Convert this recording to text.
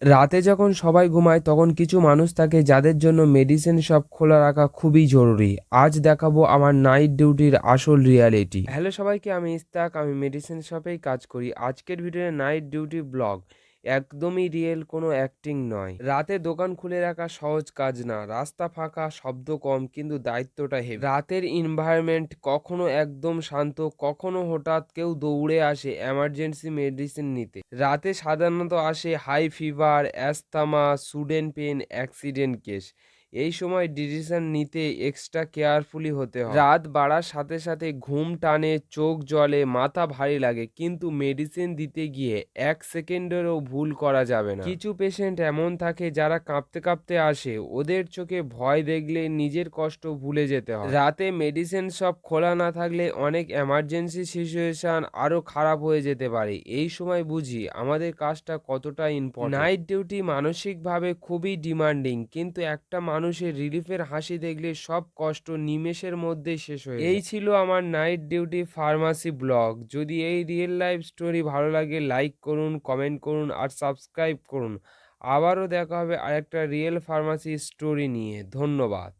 রাতে যখন সবাই ঘুমায় তখন কিছু মানুষ থাকে যাদের জন্য মেডিসিন শপ খোলা রাখা খুবই জরুরি। আজ দেখাবো আমার নাইট ডিউটির আসল রিয়ালিটি। হ্যালো সবাইকে, আমি ইস্তাক, আমি মেডিসিন শপেই কাজ করি। আজকের ভিডিওতে নাইট ডিউটি ব্লগ, একদমই রিয়েল, কোনো অ্যাক্টিং নয়। রাতে দোকান খুলে রাখা সহজ কাজ না, রাস্তা ফাঁকা, শব্দ কম, কিন্তু দায়িত্বটা হেভি। রাতের এনভায়রনমেন্ট কখনো একদম শান্ত, কখনো হঠাৎ কেউ দৌড়ে আসে এমার্জেন্সি মেডিসিন নিতে। রাতে সাধারণত আসে high fever, asthma, sudden pain, accident case. এই সময় ডিসিশন নিতে এক্সট্রা কেয়ারফুলি হতে হয়। রাত বাড়ার সাথে সাথে ঘুম টানে, চোখ জ্বলে, মাথা ভারী লাগে, কিন্তু মেডিসিন দিতে গিয়ে 1 সেকেন্ডেরও ভুল করা যাবে না। কিছু পেশেন্ট এমন থাকে যারা কাঁপতে কাঁপতে আসে, ওদের চোখে ভয় দেখলে নিজের কষ্ট ভুলে যেতে হয়। রাতে মেডিসিন সব খোলা না থাকলে অনেক এমার্জেন্সি সিচুয়েশন আরো খারাপ হয়ে যেতে পারে। এই সময় বুঝি আমাদের কাজটা কতটা ইম্পর্টেন্ট। নাইট ডিউটি মানসিকভাবে খুবই ডিমান্ডিং, কিন্তু একটা মানুষের রিলিফের হাসি দেখলে সব কষ্ট নিমেষের মধ্যেই শেষ হয়ে যায়। এই ছিল আমার নাইট ডিউটি ফার্মাসি ব্লগ। যদি এই রিয়েল লাইফ স্টোরি ভালো লাগে, লাইক করুন, কমেন্ট করুন আর সাবস্ক্রাইব করুন। আবারও দেখা হবে আরেকটা রিয়েল ফার্মাসি স্টোরি নিয়ে। ধন্যবাদ।